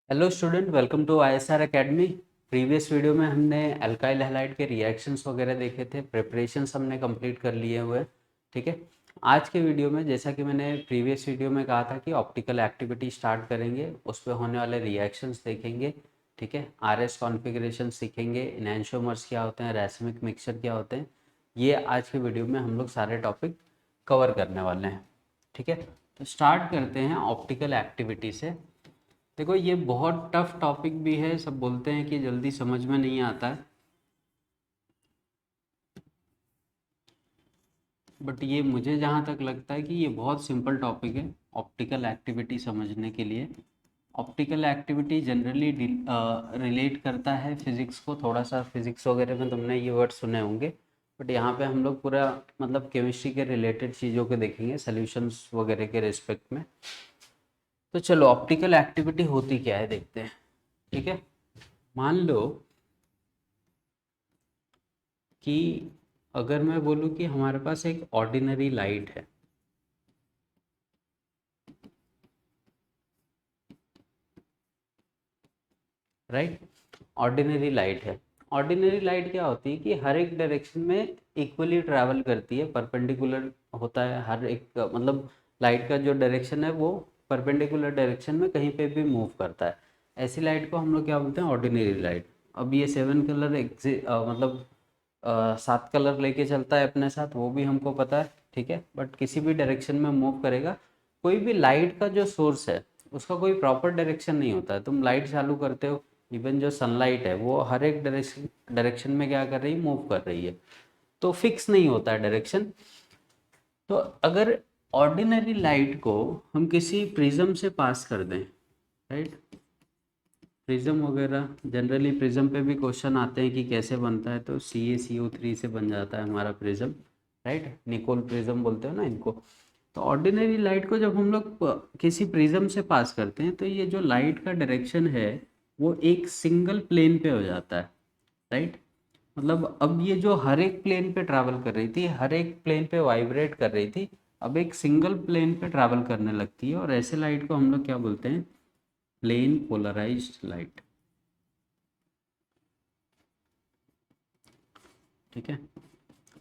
Hello student, welcome to ISR academy. Previous video में हमने alkyl halide के reactions वगैरह देखे थे, प्रिपरेशंस हमने कंप्लीट कर लिए हुए हैं। ठीक है। आज के वीडियो में, जैसा कि मैंने प्रीवियस वीडियो में कहा था कि ऑप्टिकल एक्टिविटी स्टार्ट करेंगे, उस पर होने वाले रिएक्शंस देखेंगे। ठीक है। आरएस कॉन्फ़िगरेशन सीखेंगे, इनैंशियोमर्स क्या होते हैं, रैसमिक मिक्सचर क्या होते हैं। ये आज के वीडियो में हम लोग सारे टॉपिक कवर करने वाले हैं। ठीक है। तो स्टार्ट करते हैं ऑप्टिकल एक्टिविटी से। देखो, ये बहुत टफ टॉपिक भी है, सब बोलते हैं कि जल्दी समझ में नहीं आता है, बट ये मुझे जहाँ तक लगता है कि ये बहुत सिंपल टॉपिक है ऑप्टिकल एक्टिविटी समझने के लिए। ऑप्टिकल एक्टिविटी जनरली रिलेट करता है फिज़िक्स को, थोड़ा सा फिज़िक्स वगैरह में तुमने ये वर्ड सुने होंगे, बट यहाँ पे हम लोग पूरा मतलब केमिस्ट्री के रिलेटेड चीज़ों को देखेंगे, सॉल्यूशंस वगैरह के रिस्पेक्ट में। तो चलो, ऑप्टिकल एक्टिविटी होती क्या है देखते हैं। ठीक है। मान लो कि अगर मैं बोलूँ कि हमारे पास एक ऑर्डिनरी लाइट है, राइट। ऑर्डिनरी लाइट है। ऑर्डिनरी लाइट क्या होती है कि हर एक डायरेक्शन में इक्वली ट्रैवल करती है, परपेंडिकुलर होता है हर एक मतलब लाइट का जो डायरेक्शन है वो परपेंडिकुलर डायरेक्शन में कहीं पे भी मूव करता है। ऐसी लाइट को हम लोग क्या बोलते हैं, ऑर्डिनरी लाइट। अब ये 7 कलर मतलब 7 कलर लेके चलता है अपने साथ, वो भी हमको पता है। ठीक है। बट किसी भी डायरेक्शन में मूव करेगा। कोई भी लाइट का जो सोर्स है उसका कोई प्रॉपर डायरेक्शन नहीं होता है। तुम लाइट चालू करते हो, इवन जो सनलाइट है वो हर एक डायरेक्शन में क्या कर रही है, मूव कर रही है, तो फिक्स नहीं होता है डायरेक्शन। तो अगर ऑर्डिनरी लाइट को हम किसी प्रिज्म से पास कर दें, राइट। प्रिज्म वगैरह जनरली प्रिज्म पे भी क्वेश्चन आते हैं कि कैसे बनता है, तो CaCO3 से बन जाता है हमारा प्रिज्म, राइट। निकोल प्रिज्म बोलते हो ना इनको। तो ऑर्डिनरी लाइट को जब हम लोग किसी प्रिज्म से पास करते हैं तो ये जो लाइट का डायरेक्शन है वो एक सिंगल प्लेन पे हो जाता है, राइट। मतलब अब ये जो हर एक प्लेन पे ट्रैवल कर रही थी, हर एक प्लेन पे वाइब्रेट कर रही थी, अब एक सिंगल प्लेन पे ट्रैवल करने लगती है, और ऐसे लाइट को हम लोग क्या बोलते हैं, प्लेन पोलराइज्ड लाइट। ठीक है।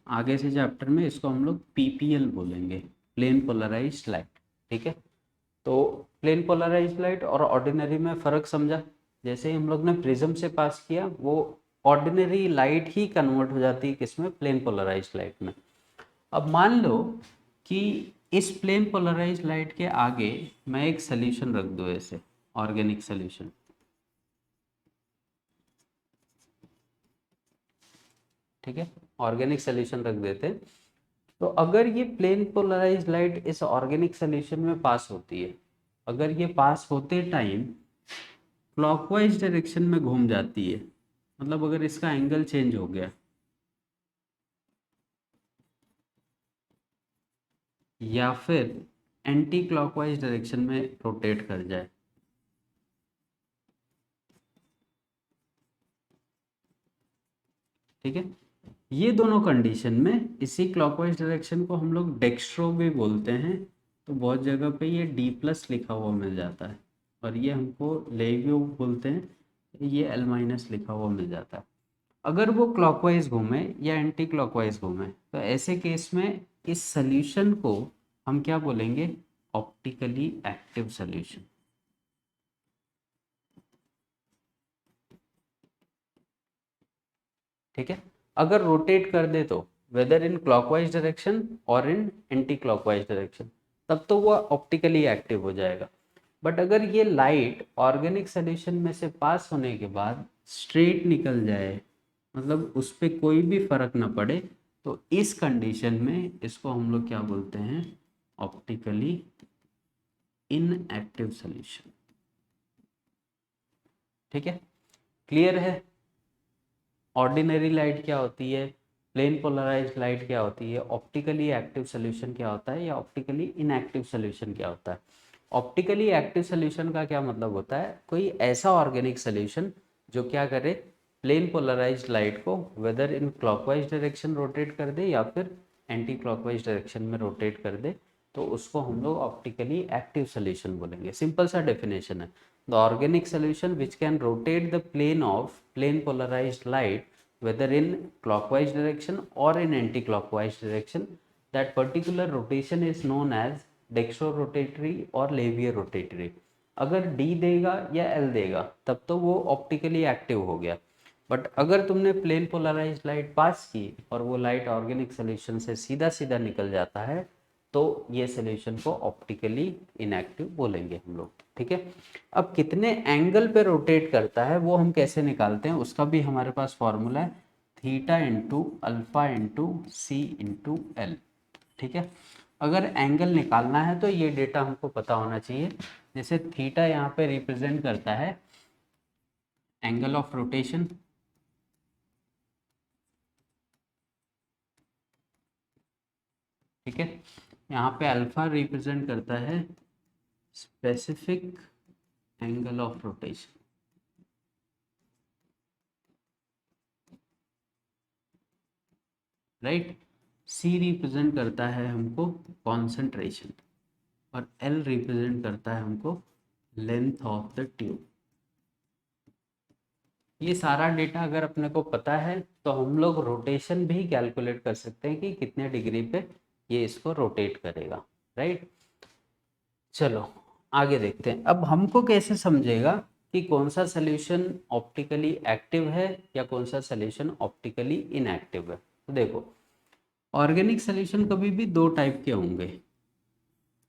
आगे से चैप्टर में इसको हम लोग PPL बोलेंगे, प्लेन पोलराइज्ड लाइट। ठीक है। तो प्लेन पोलराइज्ड लाइट और ऑर्डिनरी में फ़र्क समझा। जैसे ही हम लोग ने प्रिज्म से पास किया, वो ऑर्डिनरी लाइट ही कन्वर्ट हो जाती है किसमें, प्लेन पोलराइज्ड लाइट में। अब मान लो कि इस प्लेन पोलराइज्ड लाइट के आगे मैं एक सोल्यूशन रख दूँ, ऐसे ऑर्गेनिक सोल्यूशन। ठीक है। ऑर्गेनिक सोल्यूशन रख देते हैं। तो अगर ये प्लेन पोलराइज्ड लाइट इस ऑर्गेनिक सोल्यूशन में पास होती है, अगर ये पास होते टाइम क्लॉकवाइज डायरेक्शन में घूम जाती है, मतलब अगर इसका एंगल चेंज हो गया, या फिर एंटी क्लॉकवाइज डायरेक्शन में रोटेट कर जाए, ठीक है। ये दोनों कंडीशन में इसी क्लॉकवाइज डायरेक्शन को हम लोग डेक्स्ट्रो भी बोलते हैं। तो बहुत जगह पे ये D+ लिखा हुआ मिल जाता है, और ये हमको लेवियो बोलते हैं, ये L- लिखा हुआ मिल जाता है। अगर वो क्लॉकवाइज घूमे या एंटी क्लॉकवाइज घूमे, तो ऐसे केस में इस सॉल्यूशन को हम क्या बोलेंगे, ऑप्टिकली एक्टिव सॉल्यूशन। ठीक है। अगर रोटेट कर दे तो वेदर इन क्लॉकवाइज डायरेक्शन और इन एंटी क्लॉकवाइज डायरेक्शन, तब तो वो ऑप्टिकली एक्टिव हो जाएगा। बट अगर ये लाइट ऑर्गेनिक सॉल्यूशन में से पास होने के बाद स्ट्रेट निकल जाए, मतलब उस पर कोई भी फर्क ना पड़े, तो इस कंडीशन में इसको हम लोग क्या बोलते हैं, ऑप्टिकली इनएक्टिव सॉल्यूशन। ठीक है। क्लियर है। ऑर्डिनरी लाइट क्या होती है, प्लेन पोलराइज्ड लाइट क्या होती है, ऑप्टिकली एक्टिव सोल्यूशन क्या होता है, या ऑप्टिकली इनएक्टिव सोल्यूशन क्या होता है। ऑप्टिकली एक्टिव सोल्यूशन का क्या मतलब होता है, कोई ऐसा ऑर्गेनिक सोल्यूशन जो क्या करे, प्लेन पोलराइज्ड लाइट को whether in clockwise direction rotate कर दे या फिर एंटी क्लॉकवाइज डायरेक्शन में रोटेट कर दे, तो उसको हम लोग ऑप्टिकली एक्टिव सोल्यूशन बोलेंगे। सिंपल सा डेफिनेशन है। The organic solution which can rotate the plane of plane polarised light whether in clockwise direction or in anti-clockwise direction. That particular rotation is known as dextrorotatory or levier rotatory. अगर D देगा या L देगा तब तो वो optically active हो गया, but अगर तुमने प्लेन पोलराइज लाइट पास की और वो लाइट ऑर्गेनिक सोल्यूशन से सीधा सीधा निकल जाता है तो ये सोल्यूशन को ऑप्टिकली इनएक्टिव बोलेंगे हम लोग। ठीक है, अब कितने एंगल पे रोटेट करता है वो हम कैसे निकालते हैं, उसका भी हमारे पास फॉर्मूला है, थीटा इंटू अल्फा इंटू सी इंटू एल। ठीक है, अगर एंगल निकालना है तो ये डेटा हमको पता होना चाहिए। जैसे थीटा यहाँ पे रिप्रेजेंट करता है एंगल ऑफ रोटेशन, ठीक है, यहाँ पे अल्फा रिप्रेजेंट करता है specific angle of rotation, right. C represent करता है हमको कॉन्सेंट्रेशन और एल रिप्रेजेंट करता है हमको लेंथ ऑफ द ट्यूब। ये सारा डेटा अगर अपने को पता है तो हम लोग रोटेशन भी कैलकुलेट कर सकते हैं कि कितने डिग्री पे ये इसको रोटेट करेगा, राइट। चलो आगे देखते हैं। अब हमको कैसे समझेगा कि कौन सा सोल्यूशन ऑप्टिकली एक्टिव है या कौन सा सोल्यूशन ऑप्टिकली इनएक्टिव है। तो देखो, ऑर्गेनिक सोल्यूशन कभी भी दो टाइप के होंगे।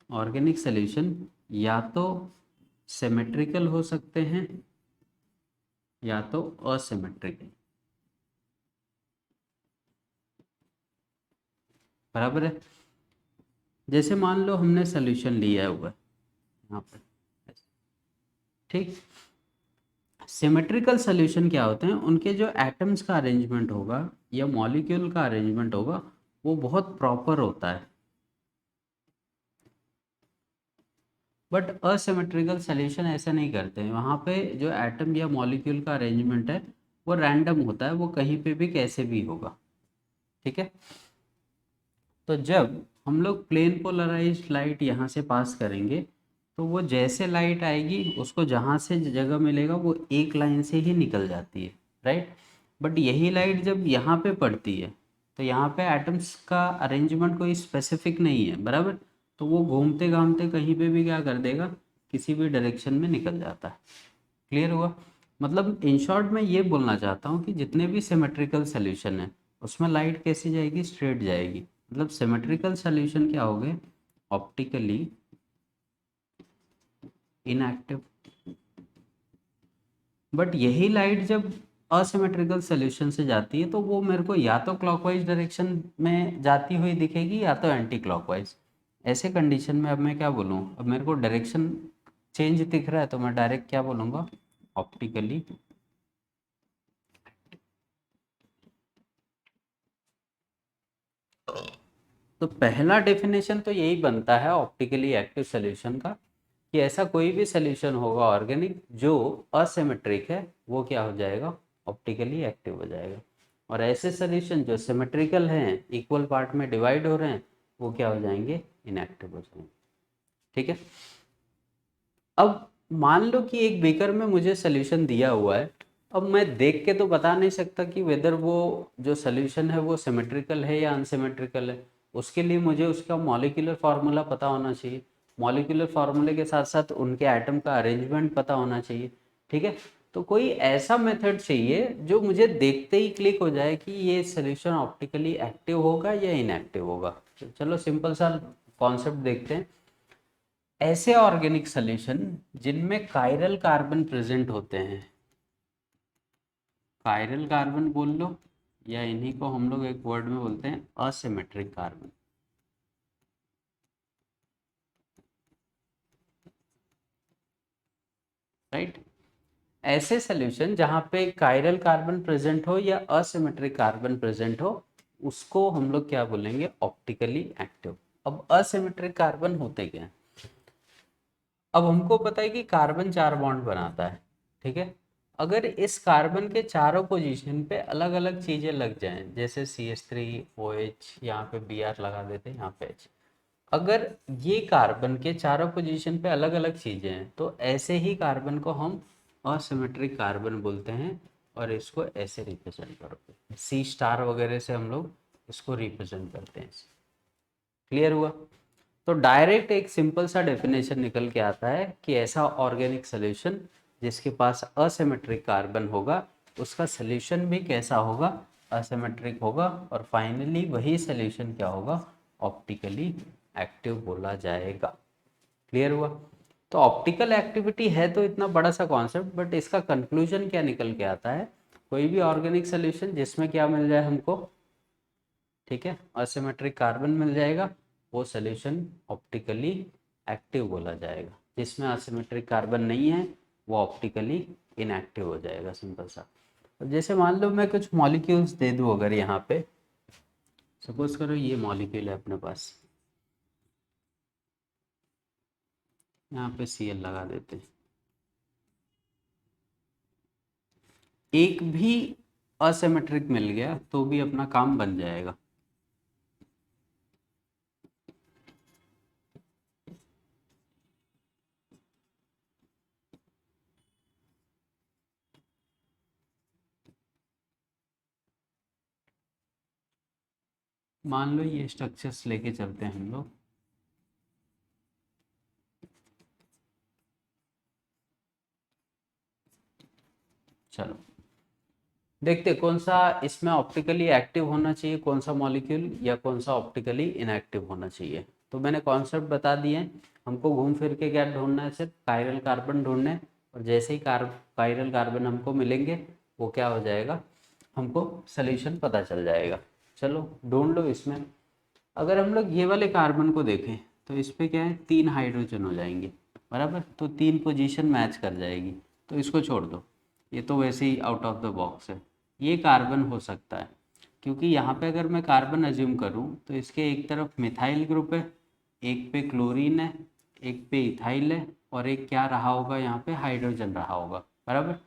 ऑर्गेनिक सोल्यूशन या तो सिमेट्रिकल हो सकते हैं या तो असिमेट्रिकल, बराबर है। जैसे मान लो हमने सोल्यूशन लिया हुआ है यहाँ पर, ठीक। सिमेट्रिकल सोल्यूशन क्या होते हैं, उनके जो एटम्स का अरेंजमेंट होगा या मॉलिक्यूल का अरेंजमेंट होगा वो बहुत प्रॉपर होता है। बट असिमेट्रिकल सोल्यूशन ऐसा नहीं करते हैं, वहाँ पे जो एटम या मॉलिक्यूल का अरेंजमेंट है वो रैंडम होता है, वो कहीं पे भी कैसे भी होगा। ठीक है, तो जब हम लोग प्लेन पोलराइज्ड लाइट यहाँ से पास करेंगे तो वो जैसे लाइट आएगी उसको जहाँ से जगह मिलेगा वो एक लाइन से ही निकल जाती है, राइट। बट यही लाइट जब यहाँ पे पड़ती है तो यहाँ पे एटम्स का अरेंजमेंट कोई स्पेसिफिक नहीं है, बराबर। तो वो घूमते घामते कहीं पे भी क्या कर देगा, किसी भी डायरेक्शन में निकल जाता है। क्लियर हुआ, मतलब इन शॉर्ट मैं ये बोलना चाहता हूँ कि जितने भी सिमेट्रिकल सोल्यूशन है उसमें लाइट कैसी जाएगी, स्ट्रेट जाएगी। मतलब सिमेट्रिकल सोल्यूशन क्या हो गए, ऑप्टिकली इनएक्टिव। बट यही लाइट जब असिमेट्रिकल सोल्यूशन से जाती है तो वो मेरे को या तो क्लॉकवाइज डायरेक्शन में जाती हुई दिखेगी या तो एंटी क्लॉकवाइज। ऐसे कंडीशन में अब मैं क्या बोलूँ, अब मेरे को डायरेक्शन चेंज दिख रहा है तो मैं डायरेक्ट क्या बोलूँगा, ऑप्टिकली। तो पहला डेफिनेशन तो यही बनता है ऑप्टिकली एक्टिव सोल्यूशन का कि ऐसा कोई भी सोल्यूशन होगा ऑर्गेनिक जो असिमेट्रिक है वो क्या हो जाएगा, ऑप्टिकली एक्टिव हो जाएगा। और ऐसे सोल्यूशन जो सिमेट्रिकल हैं, इक्वल पार्ट में डिवाइड हो रहे हैं, वो क्या हो जाएंगे, इनएक्टिव हो जाएंगे। ठीक है, अब मान लो कि एक बीकर में मुझे सोल्यूशन दिया हुआ है। अब मैं देख के तो बता नहीं सकता कि वेदर वो जो सोल्यूशन है वो सिमेट्रिकल है या अनसिमेट्रिकल है। उसके लिए मुझे उसका मॉलिक्यूलर फार्मूला पता होना चाहिए, मॉलिक्यूलर फार्मूले के साथ साथ उनके एटम का अरेंजमेंट पता होना चाहिए। ठीक है, तो कोई ऐसा मेथड चाहिए जो मुझे देखते ही क्लिक हो जाए कि ये सोल्यूशन ऑप्टिकली एक्टिव होगा या इनएक्टिव होगा। तो चलो सिंपल सा कॉन्सेप्ट देखते हैं। ऐसे ऑर्गेनिक सोल्यूशन जिनमें कायरल कार्बन प्रेजेंट होते हैं, कायरल कार्बन बोल लो या इन्हीं को हम लोग एक वर्ड में बोलते हैं असिमेट्रिक कार्बन, राइट। ऐसे सोल्यूशन जहाँ पे कायरल कार्बन प्रेजेंट हो या असिमेट्रिक कार्बन प्रेजेंट हो उसको हम लोग क्या बोलेंगे, ऑप्टिकली एक्टिव। अब असिमेट्रिक कार्बन होते क्या हैं, अब हमको पता है कि कार्बन 4 बॉन्ड बनाता है, ठीक है। अगर इस कार्बन के चारों पोजीशन पे अलग अलग चीजें लग जाएं, जैसे CH3 OH, यहाँ पे Br लगा देते हैं, यहाँ पे H, अगर ये कार्बन के चारों पोजीशन पे अलग अलग चीजें हैं तो ऐसे ही कार्बन को हम असिमेट्रिक कार्बन बोलते हैं, और इसको ऐसे रिप्रेजेंट करते हैं, सी स्टार वगैरह से हम लोग इसको रिप्रेजेंट करते हैं। क्लियर हुआ? तो डायरेक्ट एक सिंपल सा डेफिनेशन निकल के आता है कि ऐसा ऑर्गेनिक सोल्यूशन जिसके पास असिमेट्रिक कार्बन होगा उसका सोल्यूशन भी कैसा होगा, असिमेट्रिक होगा, और फाइनली वही सोल्यूशन क्या होगा, ऑप्टिकली एक्टिव बोला जाएगा। क्लियर हुआ? तो ऑप्टिकल एक्टिविटी है तो इतना बड़ा सा कॉन्सेप्ट, बट इसका कंक्लूजन क्या निकल के आता है, कोई भी ऑर्गेनिक सोल्यूशन जिसमें क्या मिल जाए हमको, ठीक है, असिमेट्रिक कार्बन मिल जाएगा, वो सोल्यूशन ऑप्टिकली एक्टिव बोला जाएगा। जिसमें असिमेट्रिक कार्बन नहीं है वो ऑप्टिकली इनएक्टिव हो जाएगा, सिंपल सा। अब जैसे मान लो मैं कुछ मॉलिक्यूल्स दे दूँ अगर यहाँ पे, सपोज करो ये मॉलिक्यूल है अपने पास, यहाँ पे Cl लगा देते हैं, एक भी असिमेट्रिक मिल गया तो भी अपना काम बन जाएगा। मान लो ये स्ट्रक्चर्स लेके चलते हैं हम लोग, चलो देखते कौन सा इसमें ऑप्टिकली एक्टिव होना चाहिए, कौन सा मॉलिक्यूल, या कौन सा ऑप्टिकली इनएक्टिव होना चाहिए। तो मैंने कॉन्सेप्ट बता दिए हैं, हमको घूम फिर के क्या ढूंढना है, सिर्फ कायरल कार्बन ढूंढना है, और जैसे ही कायरल कार्बन हमको मिलेंगे वो क्या हो जाएगा, हमको सोल्यूशन पता चल जाएगा। चलो ढूंढ लो इसमें। अगर हम लोग ये वाले कार्बन को देखें तो इस पर क्या है, 3 हाइड्रोजन हो जाएंगे, बराबर, तो 3 पोजीशन मैच कर जाएगी, तो इसको छोड़ दो, ये तो वैसे ही आउट ऑफ द बॉक्स है। ये कार्बन हो सकता है, क्योंकि यहाँ पे अगर मैं कार्बन अज्यूम करूँ तो इसके एक तरफ मिथाइल ग्रुप है, एक पे क्लोरीन है, एक पे इथाइल है, और एक क्या रहा होगा यहाँ पे, हाइड्रोजन रहा होगा, बराबर।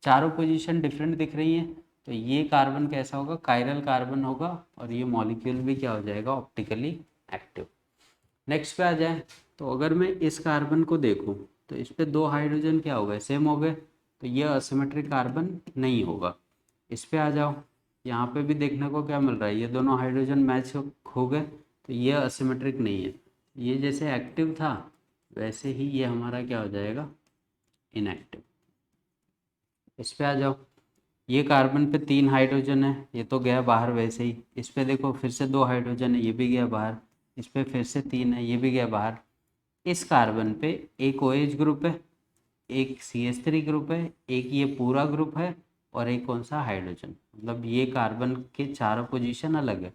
चारों पोजीशन डिफरेंट दिख रही हैं, तो ये कार्बन कैसा होगा, कायरल कार्बन होगा, और ये मॉलिक्यूल भी क्या हो जाएगा, ऑप्टिकली एक्टिव। नेक्स्ट पे आ जाए, तो अगर मैं इस कार्बन को देखूं तो इस पे 2 हाइड्रोजन क्या हो गए, सेम हो गए, तो ये असिमेट्रिक कार्बन नहीं होगा। इस पे आ जाओ, यहाँ पे भी देखने को क्या मिल रहा है, ये दोनों हाइड्रोजन मैच हो गए, तो ये असिमेट्रिक नहीं है। ये जैसे एक्टिव था वैसे ही ये हमारा क्या हो जाएगा, इनएक्टिव। इस पे आ जाओ, ये कार्बन पे 3 हाइड्रोजन है, ये तो गया बाहर वैसे ही। इस पे देखो फिर से 2 हाइड्रोजन है, ये भी गया बाहर। इस पे फिर से 3 है, ये भी गया बाहर। इस कार्बन पे एक OH ग्रुप है, एक CH3 ग्रुप है, एक ये पूरा ग्रुप है, और एक कौन सा, हाइड्रोजन। मतलब ये कार्बन के चारों पोजीशन अलग है।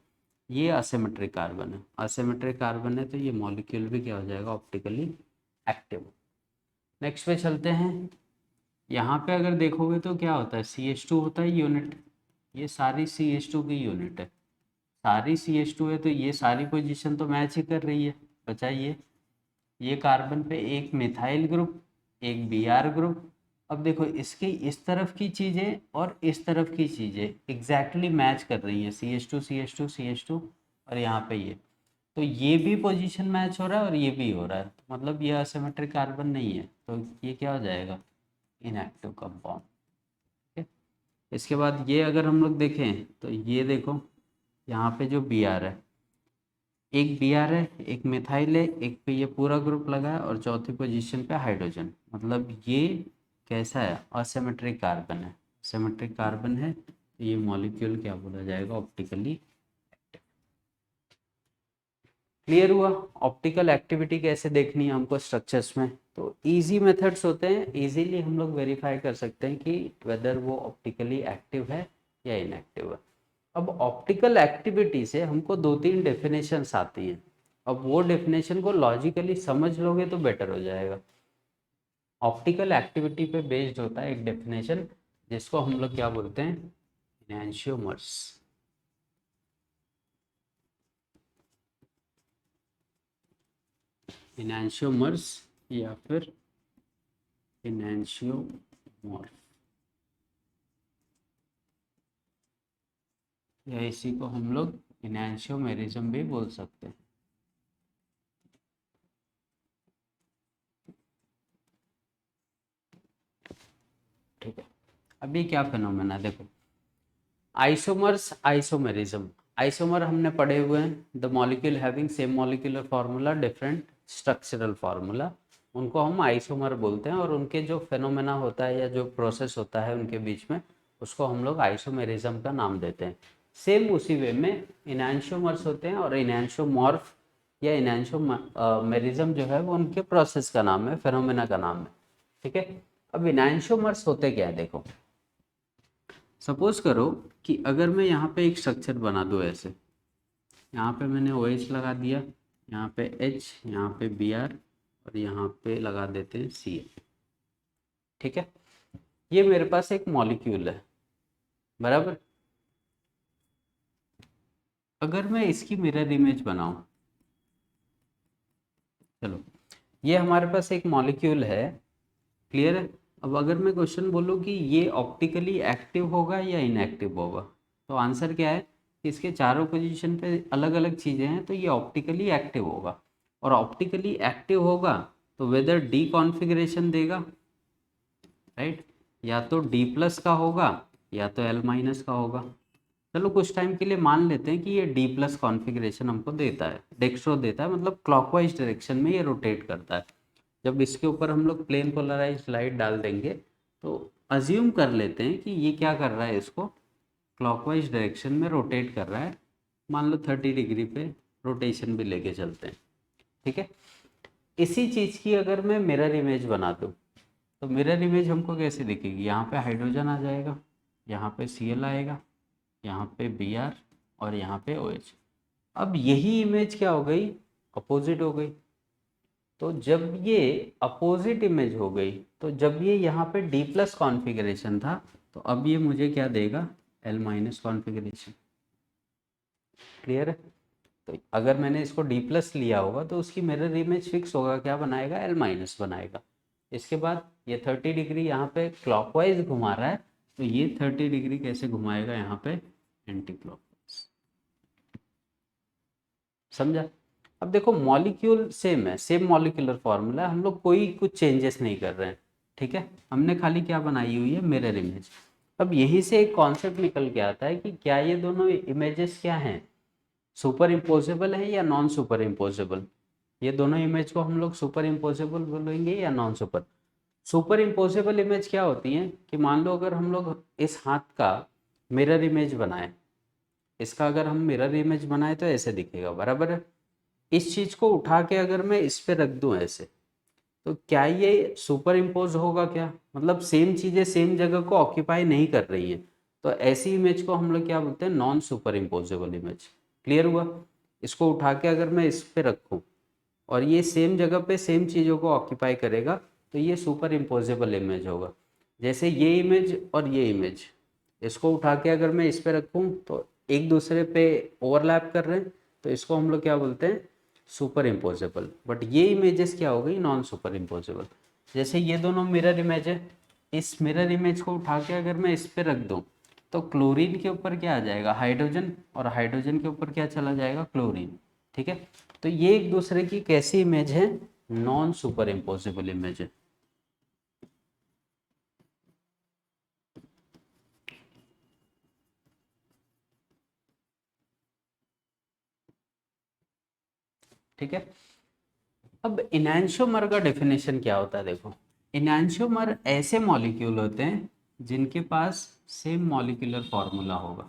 ये असिमेट्रिक कार्बन है, असिमेट्रिक कार्बन है, तो ये मॉलिक्यूल भी क्या हो जाएगा, ऑप्टिकली एक्टिव। नेक्स्ट पे चलते हैं। यहाँ पे अगर देखोगे तो क्या होता है, CH2 होता है यूनिट, ये सारी CH2 की यूनिट है, सारी CH2 है, तो ये सारी पोजीशन तो मैच ही कर रही है। बचाइए, ये कार्बन पे एक मिथाइल ग्रुप, एक Br ग्रुप। अब देखो इसके इस तरफ की चीज़ें और इस तरफ की चीज़ें एग्जैक्टली मैच कर रही हैं, CH2 CH2 CH2, और यहाँ पे ये, तो ये भी पोजीशन मैच हो रहा है और ये भी हो रहा है, तो मतलब ये असिमेट्रिक कार्बन नहीं है, तो ये क्या हो जाएगा, इनएक्टिव कंपाउंड। ठीक है। इसके बाद ये अगर हम लोग देखें तो ये देखो, यहाँ पे जो Br है, एक Br है, एक मिथाइल है, एक पे ये पूरा ग्रुप लगा है, और चौथी पोजीशन पे हाइड्रोजन। मतलब ये कैसा है, असिमेट्रिक कार्बन है, सिमेट्रिक कार्बन है, तो ये मॉलिक्यूल क्या बोला जाएगा, ऑप्टिकली। क्लियर हुआ? ऑप्टिकल एक्टिविटी कैसे देखनी है हमको स्ट्रक्चर्स में, तो इजी मेथड्स होते हैं, इजीली हम लोग वेरीफाई कर सकते हैं कि वेदर वो ऑप्टिकली एक्टिव है या इनएक्टिव है। अब ऑप्टिकल एक्टिविटी से हमको 2-3 डेफिनेशंस आती हैं, अब वो डेफिनेशन को लॉजिकली समझ लोगे तो बेटर हो जाएगा। ऑप्टिकल एक्टिविटी पे बेस्ड होता है एक डेफिनेशन, जिसको हम लोग क्या बोलते हैं, एनैंशियोमर्स। एनैंशियोमर्स या फिर एनैंशियोमॉर्फ, या इसी को हम लोग एनैंशियोमेरिज्म भी बोल सकते हैं। अब ये क्या फिनोमेना है देखो, आइसोमर्स, आइसोमेरिज्म। आइसोमर हमने पढ़े हुए हैं, the molecule having same molecular formula different structural formula, उनको हम आइसोमर बोलते हैं, और उनके जो फिनोमेना होता है या जो प्रोसेस होता है उनके बीच में, उसको हम लोग आइसोमेरिज्म का नाम देते हैं। सेम उसी वे में इनैंशियोमर्स होते हैं, और इनैंशियोमॉर्फ या इनैंशियोमेरिज्म जो है वो उनके प्रोसेस का नाम है, फिनोमेना का नाम है। ठीक है, अब इनैंशियोमर्स होते क्या है देखो, सपोज करो कि अगर मैं यहाँ पे एक स्ट्रक्चर बना दूँ ऐसे, यहाँ पे मैंने OH लगा दिया, यहाँ पे H, यहाँ पे Br, और यहाँ पे लगा देते हैं Cl। ठीक है, ये मेरे पास एक मॉलिक्यूल है, बराबर। अगर मैं इसकी मिरर इमेज बनाऊं, चलो ये हमारे पास एक मॉलिक्यूल है, क्लियर है। अब अगर मैं क्वेश्चन बोलूँ कि ये ऑप्टिकली एक्टिव होगा या इनएक्टिव होगा, तो आंसर क्या है कि इसके चारों पोजीशन पे अलग अलग चीज़ें हैं, तो ये ऑप्टिकली एक्टिव होगा। और ऑप्टिकली एक्टिव होगा तो वेदर डी कॉन्फ़िगरेशन देगा, राइट, या तो D+ का होगा या तो L- का होगा। चलो कुछ टाइम के लिए मान लेते हैं कि ये D+ कॉन्फ़िगरेशन हमको देता है, डेक्स्ट्रो देता है, मतलब क्लॉकवाइज डायरेक्शन में ये रोटेट करता है। जब इसके ऊपर हम लोग प्लेन पोलराइज्ड लाइट डाल देंगे तो अज्यूम कर लेते हैं कि ये क्या कर रहा है, इसको क्लॉकवाइज डायरेक्शन में रोटेट कर रहा है। मान लो 30 डिग्री पे रोटेशन भी लेके चलते हैं। ठीक है, इसी चीज़ की अगर मैं मिरर इमेज बना दूँ, तो मिरर इमेज हमको कैसे दिखेगी, यहाँ पे हाइड्रोजन आ जाएगा, यहाँ पे Cl आएगा, यहाँ पे Br, और यहाँ पे OH। अब यही इमेज क्या हो गई, अपोजिट हो गई। तो जब ये अपोजिट इमेज हो गई, तो जब ये यहाँ पे D+ कॉन्फ़िगरेशन था, तो अब ये मुझे क्या देगा, L- कॉन्फ़िगरेशन। क्लियर है, तो अगर मैंने इसको D+ लिया होगा तो उसकी मिरर इमेज फिक्स होगा, क्या बनाएगा, L- बनाएगा। इसके बाद ये 30 डिग्री यहाँ पे क्लॉकवाइज घुमा रहा है, तो ये 30 डिग्री कैसे घुमाएगा यहाँ पे, एंटी क्लॉकवाइज। समझा। अब देखो मॉलिक्यूल सेम है, सेम मॉलिक्यूलर फार्मूला, हम लोग कोई कुछ चेंजेस नहीं कर रहे हैं। ठीक है, हमने खाली क्या बनाई हुई है, मिरर इमेज। अब यहीं से एक कॉन्सेप्ट निकल के आता है कि क्या ये दोनों इमेजेस क्या हैं, सुपर इम्पोजेबल है या नॉन सुपर इम्पोजेबल। ये दोनों इमेज को हम लोग सुपर इम्पोजेबल बोलेंगे या non super. Super imposable image क्या होती है कि मान लो अगर हम लोग इस हाथ का मिरर इमेज बनाए, इसका अगर हम मिरर इमेज बनाए तो ऐसे दिखेगा, बराबर है। इस चीज़ को उठा के अगर मैं इस पे रख दूं ऐसे, तो क्या ये सुपर इम्पोज होगा क्या, मतलब सेम चीज़ें सेम जगह को ऑक्यूपाई नहीं कर रही हैं, तो ऐसी इमेज को हम लोग क्या बोलते हैं, non super imposable image. Clear हुआ। इसको उठा के अगर मैं इस पे रखूं और ये सेम जगह पे सेम चीज़ों को ऑक्यूपाई करेगा, तो ये सुपर इम्पोजेबल इमेज होगा। जैसे ये इमेज और ये इमेज, इसको उठा के अगर मैं इस पे रखूं तो एक दूसरे पे ओवरलैप कर रहे हैं, तो इसको हम लोग क्या बोलते हैं, सुपर इम्पोजेबल। बट ये इमेजेस क्या हो गई, नॉन सुपर इम्पोजेबल। जैसे ये दोनों मिरर इमेज है, इस मिरर इमेज को उठा के अगर मैं इस पे रख दूं, तो क्लोरीन के ऊपर क्या आ जाएगा, हाइड्रोजन, और हाइड्रोजन के ऊपर क्या चला जाएगा, क्लोरीन। ठीक है, तो ये एक दूसरे की कैसी इमेज है, नॉन सुपर इम्पोजेबल इमेज है। ठीक है, अब इनैंशियोमर का डेफिनेशन क्या होता है देखो, इनैंशियोमर ऐसे मॉलिक्यूल होते हैं जिनके पास सेम मॉलिक्यूलर फॉर्मूला होगा,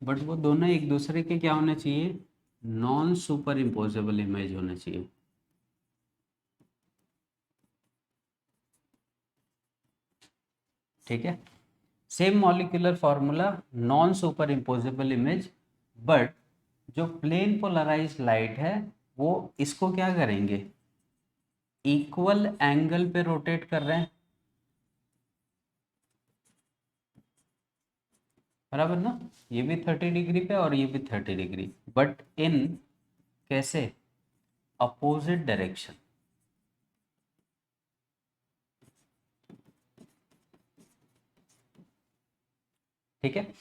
बट वो दोनों एक दूसरे के क्या होने चाहिए, नॉन सुपर इम्पोजेबल इमेज होने चाहिए। ठीक है, same molecular formula, non super imposable image, but जो प्लेन पोलराइज लाइट है वो इसको क्या करेंगे, इक्वल एंगल पे रोटेट कर रहे हैं, बराबर ना। ये भी 30 डिग्री पे और ये भी 30 डिग्री, बट इन कैसे, अपोजिट डायरेक्शन। ठीक है,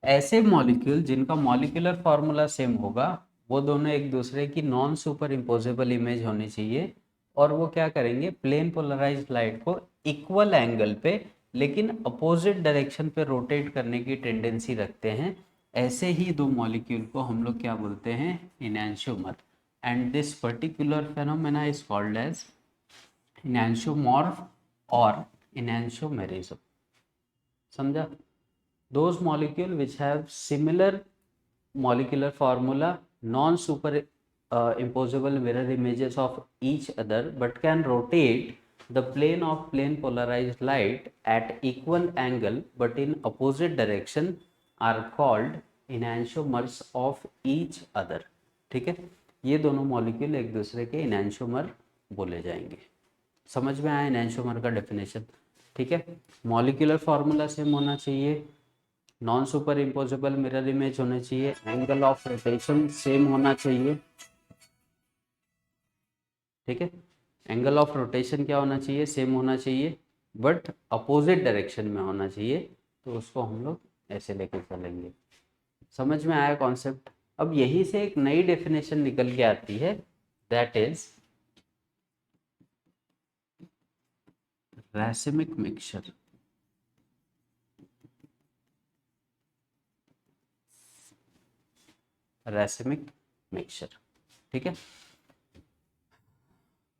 ऐसे मॉलिक्यूल जिनका मॉलिक्यूलर फॉर्मूला सेम होगा, वो दोनों एक दूसरे की नॉन सुपर इम्पोजेबल इमेज होनी चाहिए, और वो क्या करेंगे, प्लेन पोलराइज्ड लाइट को इक्वल एंगल पे लेकिन अपोजिट डायरेक्शन पे रोटेट करने की टेंडेंसी रखते हैं। ऐसे ही दो मॉलिक्यूल को हम लोग क्या बोलते हैं, enantiomer. And this particular phenomena is called as enantiomorph और इनैंशियोमेरिज्म। समझा? those molecule which have similar molecular formula, non super imposable mirror images of each other, but can rotate the plane of plane polarized light at equal angle but in opposite direction, are called enantiomers of each other। ठीक है, ये दोनों molecule एक दूसरे के इनैंशियोमर बोले जाएंगे। समझ में आया इनैंशियोमर का डेफिनेशन? ठीक है, मॉलिक्यूलर फॉर्मूला सेम होना चाहिए, non super imposable mirror image होने चाहिए, एंगल ऑफ रोटेशन सेम होना चाहिए। ठीक है, एंगल ऑफ रोटेशन क्या होना चाहिए, सेम होना चाहिए, बट अपोजिट डायरेक्शन में होना चाहिए। तो उसको हम लोग ऐसे लेके चलेंगे। समझ में आया कॉन्सेप्ट? अब यहीं से एक नई डेफिनेशन निकल के आती है, दैट इज रैसिमिक मिक्सचर। रैसिमिक मिक्सचर, ठीक है।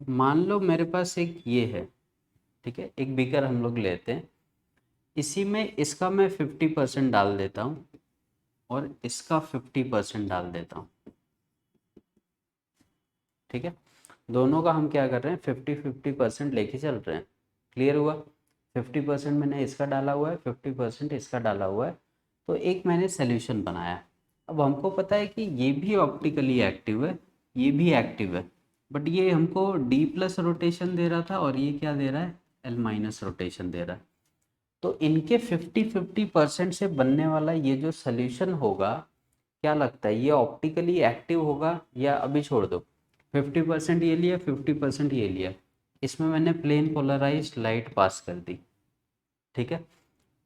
मान लो मेरे पास एक ये है, ठीक है, एक बीकर हम लोग लेते हैं, इसी में इसका मैं 50% डाल देता हूँ और इसका 50% डाल देता हूँ। ठीक है, दोनों का हम क्या कर रहे हैं, 50-50% लेके चल रहे हैं। क्लियर हुआ? 50% मैंने इसका डाला हुआ है, 50% इसका डाला हुआ है। तो एक मैंने सोल्यूशन बनाया। अब हमको पता है कि ये भी ऑप्टिकली एक्टिव है, ये भी एक्टिव है, बट ये हमको D+ रोटेशन दे रहा था और ये क्या दे रहा है, L- रोटेशन दे रहा है। तो इनके 50-50% से बनने वाला ये जो सोल्यूशन होगा, क्या लगता है ये ऑप्टिकली एक्टिव होगा या अभी छोड़ दो? 50% ये लिया, 50% ये लिया, इसमें मैंने प्लेन पोलराइज्ड लाइट पास कर दी। ठीक है,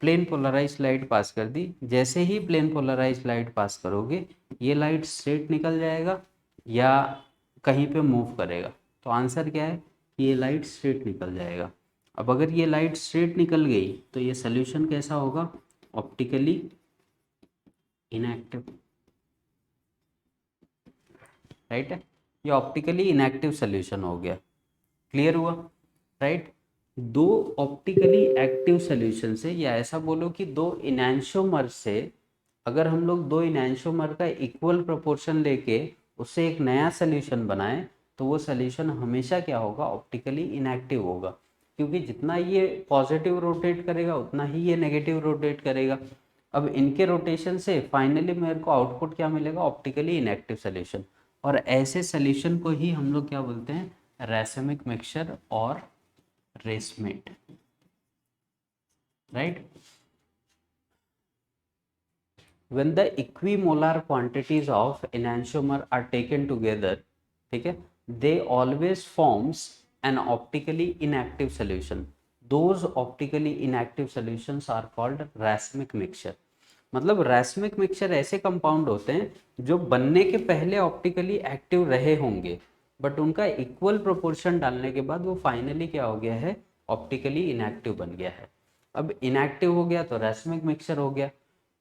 प्लेन पोलराइज्ड लाइट पास कर दी। जैसे ही प्लेन पोलराइज्ड लाइट पास करोगे, ये लाइट स्ट्रेट निकल जाएगा या कहीं पे मूव करेगा? तो आंसर क्या है कि ये लाइट स्ट्रेट निकल जाएगा। अब अगर ये लाइट स्ट्रेट निकल गई तो ये सोल्यूशन कैसा होगा, ऑप्टिकली इनएक्टिव। राइट है, ये ऑप्टिकली इनएक्टिव सोल्यूशन हो गया। क्लियर हुआ? राइट, दो ऑप्टिकली एक्टिव सोल्यूशन से, या ऐसा बोलो कि दो इनैंशियोमर से, अगर हम लोग दो इनैंशियोमर का इक्वल प्रोपोर्शन लेके उससे एक नया सोल्यूशन बनाएं, तो वो सोल्यूशन हमेशा क्या होगा, ऑप्टिकली इनएक्टिव होगा। क्योंकि जितना ये पॉजिटिव रोटेट करेगा उतना ही ये नेगेटिव रोटेट करेगा। अब इनके रोटेशन से फाइनली मेरे को आउटपुट क्या मिलेगा, ऑप्टिकली इनएक्टिव सोल्यूशन। और ऐसे सोल्यूशन को ही हम लोग क्या बोलते हैं, रैसिमिक मिक्सचर और racemate. Right, when the equimolar quantities of enantiomer are taken together, ठीक है, they always forms an optically inactive solution. Those optically inactive solutions are called racemic mixture। मतलब रैस्मिक मिक्सचर ऐसे कंपाउंड होते हैं जो बनने के पहले ऑप्टिकली एक्टिव रहे होंगे, बट उनका इक्वल प्रोपोर्शन डालने के बाद वो फाइनली क्या हो गया है, ऑप्टिकली इनएक्टिव बन गया है। अब इनएक्टिव हो गया तो रैस्मिक मिक्सचर हो गया।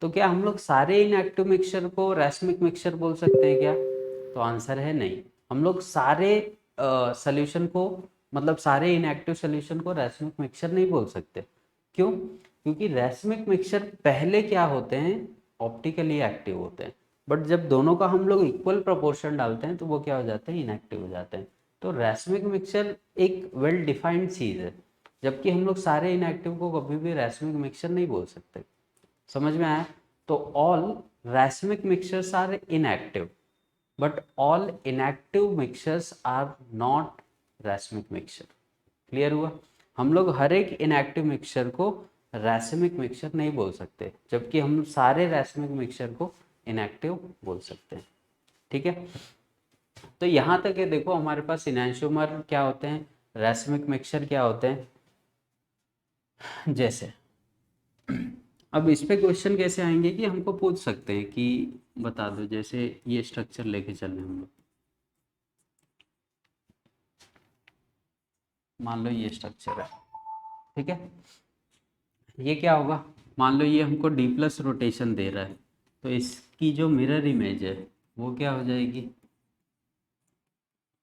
तो क्या हम लोग सारे इनएक्टिव मिक्सचर को रैस्मिक मिक्सचर बोल सकते हैं क्या? तो आंसर है नहीं। हम लोग सारे सोल्यूशन को, मतलब सारे इनएक्टिव सोल्यूशन को रैस्मिक मिक्सचर नहीं बोल सकते। क्यों? क्योंकि रैस्मिक मिक्सचर पहले क्या होते हैं, ऑप्टिकली एक्टिव होते हैं, बट जब दोनों का हम लोग इक्वल प्रोपोर्शन डालते हैं तो वो क्या हो जाते हैं, इनएक्टिव हो जाते हैं। तो रैस्मिक मिक्सचर एक वेल डिफाइंड चीज़ है, जबकि हम लोग सारे इनएक्टिव को कभी भी रैस्मिक मिक्सचर नहीं बोल सकते। समझ में आया? तो all racemic mixtures are inactive, but all inactive mixtures are not racemic mixture. Clear हुआ? हम लोग हर एक इनएक्टिव मिक्सचर को रैसिमिक मिक्सचर नहीं बोल सकते, जबकि हम सारे रैसिमिक मिक्सचर को इनएक्टिव बोल सकते हैं। ठीक है, तो यहाँ तक है। देखो हमारे पास इनैंशियोमर क्या होते हैं, रैसिमिक मिक्सचर क्या होते हैं। जैसे अब इस पे क्वेश्चन कैसे आएंगे कि हमको पूछ सकते हैं कि बता दो, जैसे ये स्ट्रक्चर लेके चल रहे हम लोग, मान लो ये स्ट्रक्चर है, ठीक है। ये क्या होगा, मान लो ये हमको डी प्लस रोटेशन दे रहा है, तो इसकी जो मिरर इमेज है वो क्या हो जाएगी,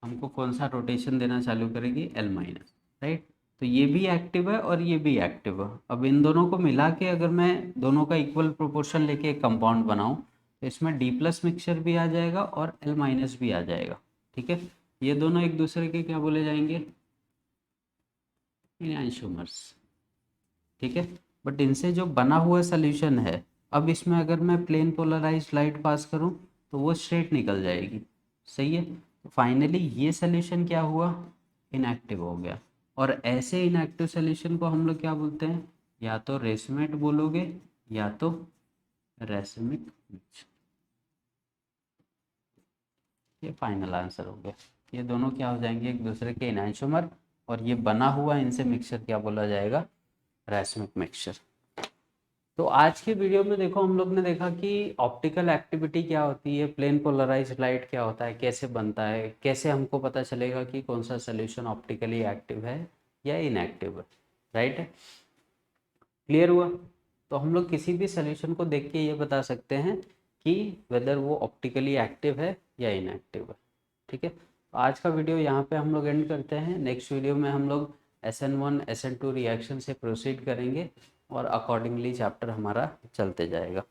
हमको कौन सा रोटेशन देना चालू करेगी, एल माइनस, राइट। तो ये भी एक्टिव है और ये भी एक्टिव है। अब इन दोनों को मिला के अगर मैं दोनों का इक्वल प्रोपोर्शन लेके एक कंपाउंड बनाऊं, तो इसमें डी प्लस मिक्सचर भी आ जाएगा और एल माइनस भी आ जाएगा, ठीक है। ये दोनों एक दूसरे के क्या बोले जाएंगे, इनैंशोमर्स, ठीक है। बट इनसे जो बना हुआ सोल्यूशन है, अब इसमें अगर मैं प्लेन पोलराइज्ड लाइट पास करूं तो वो स्ट्रेट निकल जाएगी, सही है। तो फाइनली ये सोल्यूशन क्या हुआ, इनएक्टिव हो गया। और ऐसे इनएक्टिव सोल्यूशन को हम लोग क्या बोलते हैं, या तो रेसमेट बोलोगे या तो रेसमिक मिक्स। ये फाइनल आंसर हो गया। ये दोनों क्या हो जाएंगे, एक दूसरे के इनैंशोमर, और ये बना हुआ इनसे मिक्सचर क्या बोला जाएगा, रेसमिक मिक्सचर। तो आज के वीडियो में देखो हम लोग ने देखा कि ऑप्टिकल एक्टिविटी क्या होती है, प्लेन पोलराइज्ड लाइट क्या होता है, कैसे बनता है, कैसे हमको पता चलेगा कि कौन सा सोल्यूशन ऑप्टिकली एक्टिव है या इनएक्टिव है, राइट है। क्लियर हुआ। तो हम लोग किसी भी सोल्यूशन को देख के ये बता सकते हैं कि वेदर वो ऑप्टिकली एक्टिव है या इनएक्टिव है, ठीक है। तो आज का वीडियो यहाँ पे हम लोग एंड करते हैं। नेक्स्ट वीडियो में हम लोग SN1 SN2 रिएक्शन से प्रोसीड करेंगे और अकॉर्डिंगली चैप्टर हमारा चलते जाएगा।